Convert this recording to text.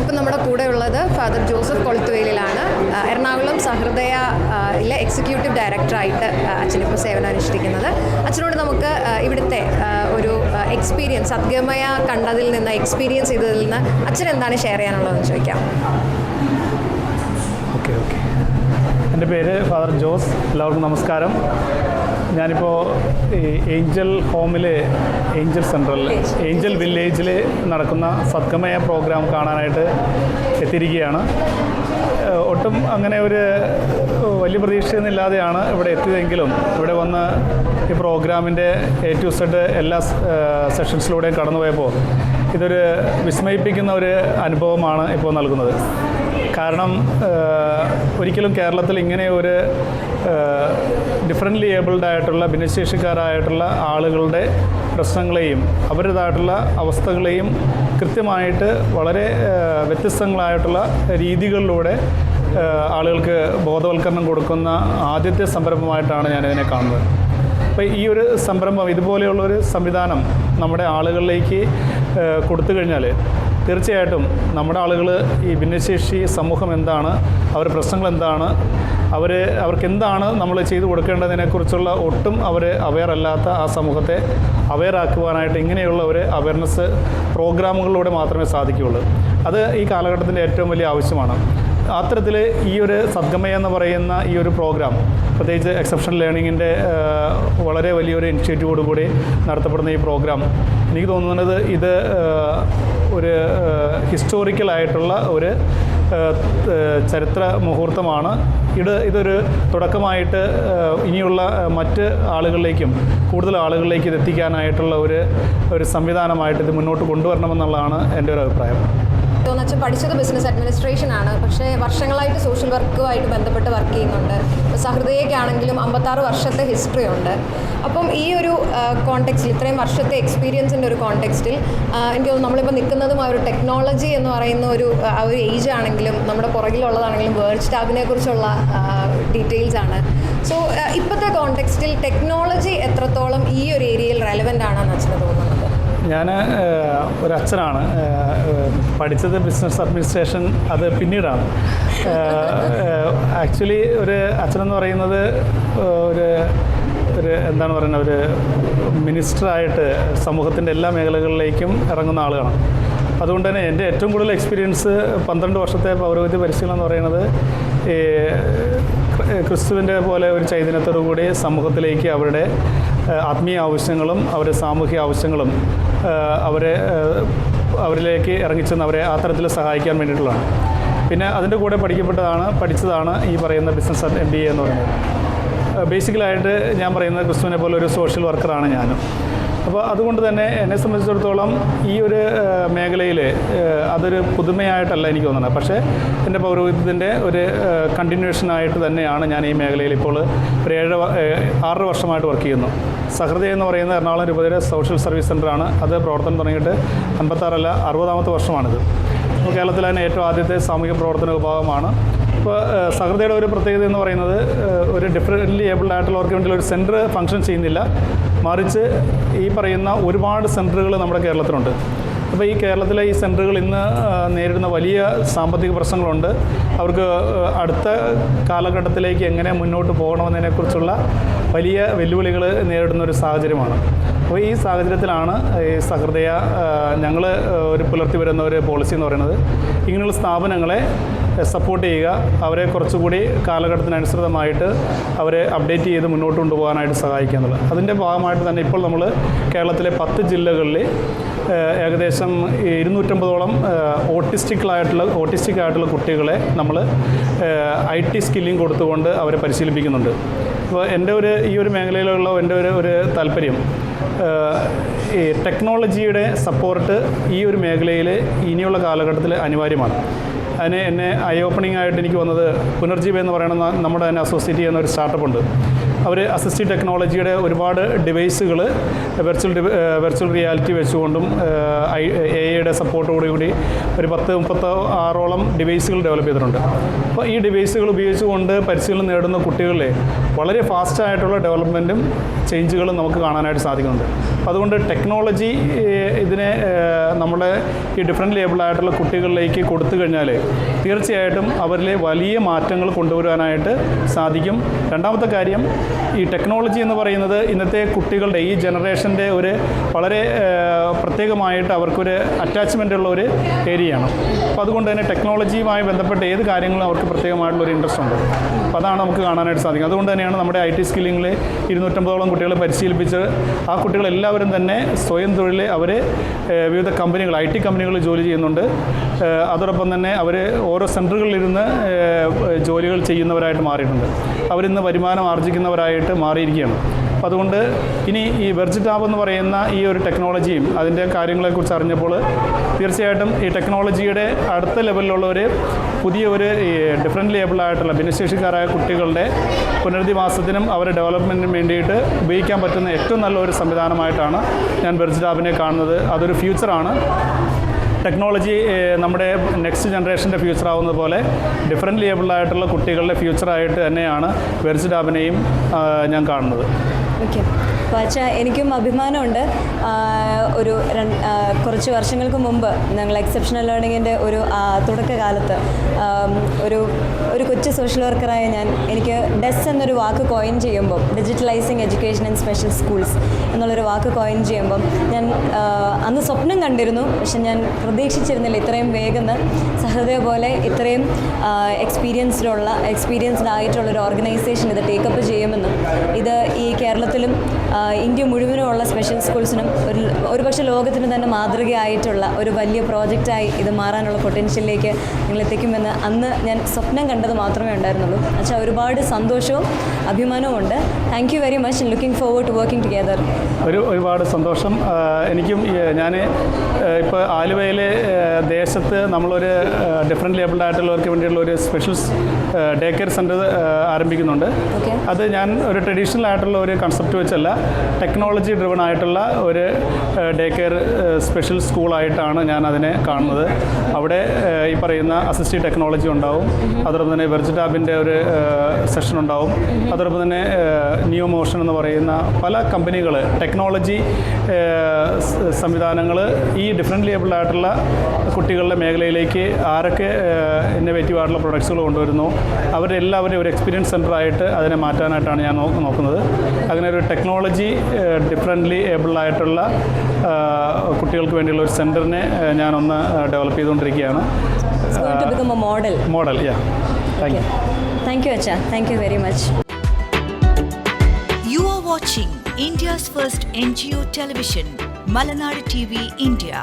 ഇപ്പം നമ്മുടെ കൂടെ ഉള്ളത് ഫാദർ ജോസഫ് കൊളുത്തുവേലിലാണ്. എറണാകുളം സഹൃദയയിലെ എക്സിക്യൂട്ടീവ് ഡയറക്ടറായിട്ട് അച്ഛനിപ്പോൾ സേവനം അനുഷ്ഠിക്കുന്നത്. അച്ഛനോട് നമുക്ക് ഇവിടുത്തെ ഒരു എക്സ്പീരിയൻസ്, സദ്ഗമയ കണ്ടതിൽ നിന്ന്, എക്സ്പീരിയൻസ് ചെയ്തതിൽ നിന്ന് അച്ഛൻ എന്താണ് ഷെയർ ചെയ്യാനുള്ളതെന്ന് ചോദിക്കാം. ഓക്കെ. എൻ്റെ പേര് ഫാദർ ജോസ്. എല്ലാവർക്കും നമസ്കാരം. ഞാനിപ്പോൾ ഈ ഏഞ്ചൽ ഹോമിൽ, ഏഞ്ചൽ സെൻട്രലിൽ, ഏഞ്ചൽ വില്ലേജിൽ നടക്കുന്ന സദ്ഗമയ പ്രോഗ്രാം കാണാനായിട്ട് എത്തിയിരിക്കുകയാണ്. ഒട്ടും അങ്ങനെ ഒരു വലിയ പ്രതീക്ഷയൊന്നുമില്ലാതെയാണ് ഇവിടെ എത്തിയതെങ്കിലും ഇവിടെ വന്ന് ഈ പ്രോഗ്രാമിൻ്റെ A to Z എല്ലാ സെഷൻസിലൂടെയും കടന്നുപോയപ്പോൾ ഇതൊരു വിസ്മയിപ്പിക്കുന്ന ഒരു അനുഭവമാണ് ഇപ്പോൾ നൽകുന്നത്. കാരണം ഒരിക്കലും കേരളത്തിൽ ഇങ്ങനെ ഒരു ഡിഫറൻ്റ്ലി ഏബിൾഡ് ആയിട്ടുള്ള ഭിന്നശേഷിക്കാരായിട്ടുള്ള ആളുകളുടെ പ്രശ്നങ്ങളെയും അവരുടേതായിട്ടുള്ള അവസ്ഥകളെയും കൃത്യമായിട്ട് വളരെ വ്യത്യസ്തങ്ങളായിട്ടുള്ള രീതികളിലൂടെ ആളുകൾക്ക് ബോധവൽക്കരണം കൊടുക്കുന്ന ആദ്യത്തെ സംരംഭമായിട്ടാണ് ഞാനിതിനെ കാണുന്നത്. അപ്പോൾ ഈ ഒരു സംരംഭം, ഇതുപോലെയുള്ളൊരു സംവിധാനം നമ്മുടെ ആളുകളിലേക്ക് കൊടുത്തു കഴിഞ്ഞാൽ തീർച്ചയായിട്ടും നമ്മുടെ ആളുകൾ ഈ ഭിന്നശേഷി സമൂഹം എന്താണ്, അവരുടെ പ്രശ്നങ്ങൾ എന്താണ്, അവർക്ക് എന്താണ് നമ്മൾ ചെയ്തു കൊടുക്കേണ്ടതിനെക്കുറിച്ചുള്ള ഒട്ടും അവർ അവെയർ അല്ലാത്ത ആ സമൂഹത്തെ അവെയറാക്കുവാനായിട്ട് ഇങ്ങനെയുള്ള ഒരു അവെയർനെസ് പ്രോഗ്രാമുകളിലൂടെ മാത്രമേ സാധിക്കുകയുള്ളൂ. അത് ഈ കാലഘട്ടത്തിൻ്റെ ഏറ്റവും വലിയ ആവശ്യമാണ്. അത്തരത്തിൽ ഈ ഒരു സദ്ഗമയ എന്ന് പറയുന്ന ഈ ഒരു പ്രോഗ്രാം, പ്രത്യേകിച്ച് എക്സെപ്ഷണൽ ലേണിങ്ങിൻ്റെ വളരെ വലിയൊരു ഇനിഷ്യേറ്റീവോടുകൂടി നടത്തപ്പെടുന്ന ഈ പ്രോഗ്രാം, എനിക്ക് തോന്നുന്നത് ഇത് ഒരു ഹിസ്റ്റോറിക്കലായിട്ടുള്ള ഒരു ചരിത്ര മുഹൂർത്തമാണ്. ഇതൊരു തുടക്കമായിട്ട് ഇനിയുള്ള മറ്റ് ആളുകളിലേക്കും കൂടുതൽ ആളുകളിലേക്ക് ഇത് എത്തിക്കാനായിട്ടുള്ള ഒരു സംവിധാനമായിട്ട് ഇത് മുന്നോട്ട് കൊണ്ടുവരണമെന്നുള്ളതാണ് എൻ്റെ ഒരു അഭിപ്രായം. അച്ഛൻ പഠിച്ചത് ബിസിനസ് അഡ്മിനിസ്ട്രേഷൻ ആണ്, പക്ഷേ വർഷങ്ങളായിട്ട് സോഷ്യൽ വർക്കുമായിട്ട് ബന്ധപ്പെട്ട് വർക്ക് ചെയ്യുന്നുണ്ട്. സഹൃദയക്കാണെങ്കിലും 56 വർഷത്തെ ഹിസ്റ്ററി ഉണ്ട്. അപ്പം ഈ ഒരു കോണ്ടെക്സ്റ്റിൽ, ഇത്രയും വർഷത്തെ എക്സ്പീരിയൻസിൻ്റെ ഒരു കോണ്ടെക്സ്റ്റിൽ എനിക്ക് തോന്നുന്നു നമ്മളിപ്പോൾ നിൽക്കുന്നതും ആ ഒരു ടെക്നോളജി എന്ന് പറയുന്ന ഒരു ഏജ് ആണെങ്കിലും നമ്മുടെ പുറകിലുള്ളതാണെങ്കിലും വേൾഡ് സ്റ്റാബിനെ കുറിച്ചുള്ള ഡീറ്റെയിൽസ് ആണ്. സോ ഇപ്പോഴത്തെ കോണ്ടെക്സ്റ്റിൽ ടെക്നോളജി എത്രത്തോളം ഈ ഒരു ഏരിയയിൽ റെലവൻ്റ് ആണെന്ന് അച്ഛന് തോന്നുന്നത്? ഞാൻ ഒരു അച്ഛനാണ്. പഠിച്ചത് ബിസിനസ് അഡ്മിനിസ്ട്രേഷൻ, അത് പിന്നീടാണ്. ആക്ച്വലി ഒരു അച്ഛനെന്ന് പറയുന്നത് ഒരു എന്താണ് പറയുന്നത്, ഒരു മിനിസ്റ്ററായിട്ട് സമൂഹത്തിൻ്റെ എല്ലാ മേഖലകളിലേക്കും ഇറങ്ങുന്ന ആളുകളാണ്. അതുകൊണ്ട് തന്നെ എൻ്റെ ഏറ്റവും കൂടുതൽ എക്സ്പീരിയൻസ് 12 വർഷത്തെ പൗരോഹിത്യ പരിശീലനം എന്ന് പറയുന്നത് ഈ ക്രിസ്തുവിൻ്റെ പോലെ ഒരു ചൈതന്യത്തോടു കൂടി സമൂഹത്തിലേക്ക് അവരുടെ ആത്മീയ ആവശ്യങ്ങളും അവരുടെ സാമൂഹിക ആവശ്യങ്ങളും അവരിലേക്ക് ഇറങ്ങിച്ചെന്ന് അവരെ ആ തരത്തിൽ സഹായിക്കാൻ വേണ്ടിയിട്ടുള്ളതാണ്. പിന്നെ അതിൻ്റെ കൂടെ പഠിച്ചതാണ് ഈ പറയുന്ന ബിസിനസ് MBA എന്ന് പറയുന്നത്. ബേസിക്കലായിട്ട് ഞാൻ പറയുന്നത് ക്രിസ്തുവിനെ പോലെ ഒരു സോഷ്യൽ വർക്കറാണ് ഞാനും. അപ്പോൾ അതുകൊണ്ട് തന്നെ എന്നെ സംബന്ധിച്ചിടത്തോളം ഈ ഒരു മേഖലയിൽ അതൊരു പുതുമയായിട്ടല്ല എനിക്ക് തോന്നുന്നത്. പക്ഷേ എൻ്റെ പൗരോഹിത്യത്തിൻ്റെ ഒരു കണ്ടിന്യൂഷനായിട്ട് തന്നെയാണ് ഞാൻ ഈ മേഖലയിൽ ഇപ്പോൾ ഒരു 6 വർഷമായിട്ട് വർക്ക് ചെയ്യുന്നു. സഹൃദയ എന്ന് പറയുന്നത് എറണാകുളം രൂപതയുടെ സോഷ്യൽ സർവീസ് സെൻ്ററാണ്. അത് പ്രവർത്തനം തുടങ്ങിയിട്ട് 56 60ാമത്തെ വർഷമാണിത്. അപ്പോൾ കേരളത്തിലെ തന്നെ ഏറ്റവും ആദ്യത്തെ സാമൂഹിക പ്രവർത്തന വിഭാഗമാണ്. ഇപ്പോൾ സഹൃദയയുടെ ഒരു പ്രത്യേകത എന്ന് പറയുന്നത് ഒരു ഡിഫറൻ്റ്ലി ഏബിൾഡ് ആയിട്ടുള്ളവർക്ക് വേണ്ടി ഒരു സെൻറ്റർ ഫങ്ഷൻ ചെയ്യുന്നില്ല, മറിച്ച് ഈ പറയുന്ന ഒരുപാട് സെൻറ്ററുകൾ നമ്മുടെ കേരളത്തിലുണ്ട്. അപ്പോൾ ഈ കേരളത്തിലെ ഈ സെൻറ്ററുകൾ ഇന്ന് നേരിടുന്ന വലിയ സാമ്പത്തിക പ്രശ്നങ്ങളുണ്ട്. അവർക്ക് അടുത്ത കാലഘട്ടത്തിലേക്ക് എങ്ങനെ മുന്നോട്ട് പോകണമെന്നതിനെക്കുറിച്ചുള്ള വലിയ വെല്ലുവിളികൾ നേരിടുന്ന ഒരു സാഹചര്യമാണ്. അപ്പോൾ ഈ സാഹചര്യത്തിലാണ് ഈ സഹൃദയ ഞങ്ങൾ പുലർത്തി വരുന്ന ഒരു പോളിസി എന്ന് പറയുന്നത്, ഇങ്ങനെയുള്ള സ്ഥാപനങ്ങളെ സപ്പോർട്ട് ചെയ്യുക, അവരെ കുറച്ചുകൂടി കാലഘട്ടത്തിനനുസൃതമായിട്ട് അവരെ അപ്ഡേറ്റ് ചെയ്ത് മുന്നോട്ട് കൊണ്ടുപോകാനായിട്ട് സഹായിക്കുക എന്നുള്ളത്. അതിൻ്റെ ഭാഗമായിട്ട് തന്നെ ഇപ്പോൾ നമ്മൾ കേരളത്തിലെ 10 ജില്ലകളിൽ ഏകദേശം 250ഓളം ഓട്ടിസ്റ്റിക് ആയിട്ടുള്ള കുട്ടികളെ നമ്മൾ IT സ്കില്ലിംഗ് കൊടുത്തുകൊണ്ട് അവരെ പരിശീലിപ്പിക്കുന്നുണ്ട്. അപ്പോൾ ഈ ഒരു മേഖലയിലുള്ള എൻ്റെ ഒരു താല്പര്യം, ഈ ടെക്നോളജിയുടെ സപ്പോർട്ട് ഈ ഒരു മേഖലയിൽ ഇനിയുള്ള കാലഘട്ടത്തിൽ അനിവാര്യമാണ്. എന്നെ ഐ ഓപ്പണിംഗ് ആയിട്ട് എനിക്ക് വന്നത് പുനർജീവ എന്ന് പറയുന്ന നമ്മുടെ തന്നെ അസോസിയേറ്റ് ചെയ്യുന്ന ഒരു സ്റ്റാർട്ടപ്പ് ഉണ്ട്. അവർ അസിസ്റ്റീവ് ടെക്നോളജിയുടെ ഒരുപാട് ഡിവൈസുകൾ വെർച്വൽ റിയാലിറ്റി വെച്ചുകൊണ്ടും AI-യുടെ സപ്പോർട്ടോടുകൂടി ഒരു 36ഓളം ഡിവൈസുകൾ ഡെവലപ്പ് ചെയ്തിട്ടുണ്ട്. അപ്പോൾ ഈ ഡിവൈസുകൾ ഉപയോഗിച്ചുകൊണ്ട് പരിശീലനം നേടുന്ന കുട്ടികളിലെ വളരെ ഫാസ്റ്റായിട്ടുള്ള ഡെവലപ്മെൻറ്റും ചേഞ്ചുകളും നമുക്ക് കാണാനായിട്ട് സാധിക്കുന്നുണ്ട്. അപ്പോൾ അതുകൊണ്ട് ടെക്നോളജി ഇതിനെ നമ്മുടെ ഈ ഡിഫറെൻ്റ് ലേബിളായിട്ടുള്ള കുട്ടികളിലേക്ക് കൊടുത്തു കഴിഞ്ഞാൽ തീർച്ചയായിട്ടും അവരിലെ വലിയ മാറ്റങ്ങൾ കൊണ്ടുവരാനായിട്ട് സാധിക്കും. രണ്ടാമത്തെ കാര്യം, ഈ ടെക്നോളജി എന്ന് പറയുന്നത് ഇന്നത്തെ കുട്ടികളുടെ ഈ ജനറേഷൻ്റെ ഒരു വളരെ പ്രത്യേകമായിട്ട് അവർക്കൊരു അറ്റാച്ച്മെൻ്റ് ഉള്ള ഒരു ഏരിയയാണ്. അപ്പോൾ അതുകൊണ്ട് തന്നെ ടെക്നോളജിയുമായി ബന്ധപ്പെട്ട ഏത് കാര്യങ്ങളും അവർക്ക് പ്രത്യേകമായിട്ടുള്ളൊരു ഇൻട്രസ്റ്റ് ഉണ്ട്. അപ്പോൾ അതാണ് നമുക്ക് കാണാനായിട്ട് സാധിക്കും. അതുകൊണ്ട് തന്നെയാണ് നമ്മുടെ IT സ്കില്ലിങ്ങിൽ 250ഓളം കുട്ടികളെ പരിശീലിപ്പിച്ച് ആ കുട്ടികളെല്ലാവരും തന്നെ സ്വയം തൊഴിൽ അവർ വിവിധ കമ്പനികൾ IT കമ്പനികളിൽ ജോലി ചെയ്യുന്നുണ്ട്. അതോടൊപ്പം തന്നെ അവർ ഓരോ സെൻറ്ററുകളിലിരുന്ന് ജോലികൾ ചെയ്യുന്നവരായിട്ട് മാറിയിട്ടുണ്ട്. അവരിന്ന് വരുമാനം ആർജിക്കുന്നവരായിട്ട് മാറിയിരിക്കുകയാണ്. അപ്പോൾ അതുകൊണ്ട് ഇനി ഈ വെർജിറ്റാബ് എന്ന് പറയുന്ന ഈ ഒരു ടെക്നോളജിയും അതിൻ്റെ കാര്യങ്ങളെക്കുറിച്ച് അറിഞ്ഞപ്പോൾ തീർച്ചയായിട്ടും ഈ ടെക്നോളജിയുടെ അടുത്ത ലെവലിലുള്ള പുതിയ ഒരു ഡിഫറെൻ്റ് ലേബിളായിട്ടുള്ള ഭിന്നശേഷിക്കാരായ കുട്ടികളുടെ പുനരധിവാസത്തിനും അവരുടെ ഡെവലപ്മെൻറ്റിനും വേണ്ടിയിട്ട് ഉപയോഗിക്കാൻ പറ്റുന്ന ഏറ്റവും നല്ലൊരു സംവിധാനമായിട്ടാണ് ഞാൻ വെർജിറ്റാബിനെ കാണുന്നത്. അതൊരു ഫ്യൂച്ചറാണ്. ടെക്നോളജി നമ്മുടെ നെക്സ്റ്റ് ജനറേഷൻ്റെ ഫ്യൂച്ചർ ആവുന്നത് പോലെ ഡിഫറെൻ്റ് ലേബിളായിട്ടുള്ള കുട്ടികളുടെ ഫ്യൂച്ചറായിട്ട് തന്നെയാണ് വെർജിറ്റാബിനെയും ഞാൻ കാണുന്നത്. ഓക്കെ. അപ്പോൾ അച്ഛാ, എനിക്കും അഭിമാനമുണ്ട്. കുറച്ച് വർഷങ്ങൾക്ക് മുമ്പ് ഞങ്ങൾ എക്സെപ്ഷണൽ ലേണിങ്ങിൻ്റെ ഒരു തുടക്കകാലത്ത് ഒരു കൊച്ചു സോഷ്യൽ വർക്കറായ എനിക്ക് ഡെസ് എന്നൊരു വാക്ക് കോയിൻ ചെയ്യുമ്പം, ഡിജിറ്റലൈസിങ് എഡ്യൂക്കേഷൻ ആൻഡ് സ്പെഷ്യൽ സ്കൂൾസ് എന്നുള്ളൊരു വാക്ക് കോയിൻ ചെയ്യുമ്പം ഞാൻ അന്ന് സ്വപ്നം കണ്ടിരുന്നു. പക്ഷെ ഞാൻ പ്രതീക്ഷിച്ചിരുന്നില്ല ഇത്രയും വേഗം സഹൃദയ പോലെ ഇത്രയും എക്സ്പീരിയൻസ്ഡ് ആയിട്ടുള്ളൊരു ഓർഗനൈസേഷൻ ഇത് ടേക്കപ്പ് ചെയ്യുമെന്നും ഇത് ഈ കേരളത്തിലും ഇന്ത്യ മുഴുവനുമുള്ള സ്പെഷ്യൽ സ്കൂൾസിനും ഒരുപക്ഷെ ലോകത്തിന് തന്നെ മാതൃകയായിട്ടുള്ള ഒരു വലിയ പ്രോജക്റ്റായി ഇത് മാറാനുള്ള പൊട്ടൻഷ്യലിലേക്ക് നിങ്ങൾ എത്തിക്കുമെന്ന് അന്ന് ഞാൻ സ്വപ്നം കണ്ടത് മാത്രമേ ഉണ്ടായിരുന്നുള്ളൂ. പക്ഷേ ഒരുപാട് സന്തോഷവും അഭിമാനവും ഉണ്ട്. Thank you very much. Looking forward to working together. ഒരുപാട് സന്തോഷം. എനിക്കും ഞാൻ ഇപ്പോൾ ആലുവയിലെ ദേശത്ത് നമ്മളൊരു ഡിഫറെൻ്റ് ലേബിൾഡായിട്ടുള്ളവർക്ക് വേണ്ടിയുള്ള ഒരു സ്പെഷ്യൽ ഡേ കെയർ സെൻറ്റർ ആരംഭിക്കുന്നുണ്ട്. അത് ഞാൻ ഒരു ട്രഡീഷണൽ ആയിട്ടുള്ള ഒരു കൺസെപ്റ്റ് വെച്ചല്ല, ടെക്നോളജി ഡ്രിവൺ ആയിട്ടുള്ള ഒരു ഡേ കെയർ സ്പെഷ്യൽ സ്കൂളായിട്ടാണ് ഞാൻ അതിനെ കാണുന്നത്. അവിടെ ഈ പറയുന്ന അസിസ്റ്റീവ് ടെക്നോളജി ഉണ്ടാവും, അതോടൊപ്പം തന്നെ വെർജിറ്റാബിൻ്റെ ഒരു സെഷൻ ഉണ്ടാവും, അതോടൊപ്പം തന്നെ ന്യൂ മോഷൻ എന്ന് പറയുന്ന പല കമ്പനികൾ ടെക്നോളജി സംവിധാനങ്ങൾ ഈ ഡിഫറെൻ്റ് ലേബിളായിട്ടുള്ള കുട്ടികളുടെ മേഖലയിലേക്ക് ആരൊക്കെ ഇന്നോവേറ്റീവ് ആയിട്ടുള്ള പ്രൊഡക്ട്സുകൾ കൊണ്ടുവരുന്നു അവരെല്ലാവരും ഒരു എക്സ്പീരിയൻസ് സെൻ്ററായിട്ട് അതിനെ മാറ്റാനായിട്ടാണ് ഞാൻ നോക്കുന്നത്. അങ്ങനെ ഒരു ടെക്നോളജി ഡിഫറെൻ്റ്ലി ഏബിളായിട്ടുള്ള കുട്ടികൾക്ക് വേണ്ടിയുള്ള ഒരു സെൻറ്ററിനെ ഞാനൊന്ന് ഡെവലപ്പ് ചെയ്തുകൊണ്ടിരിക്കുകയാണ്. മോഡൽ താങ്ക് യു അച്ഛാ. Thank you very much. You are watching India's first NGO television, Malanadu TV India.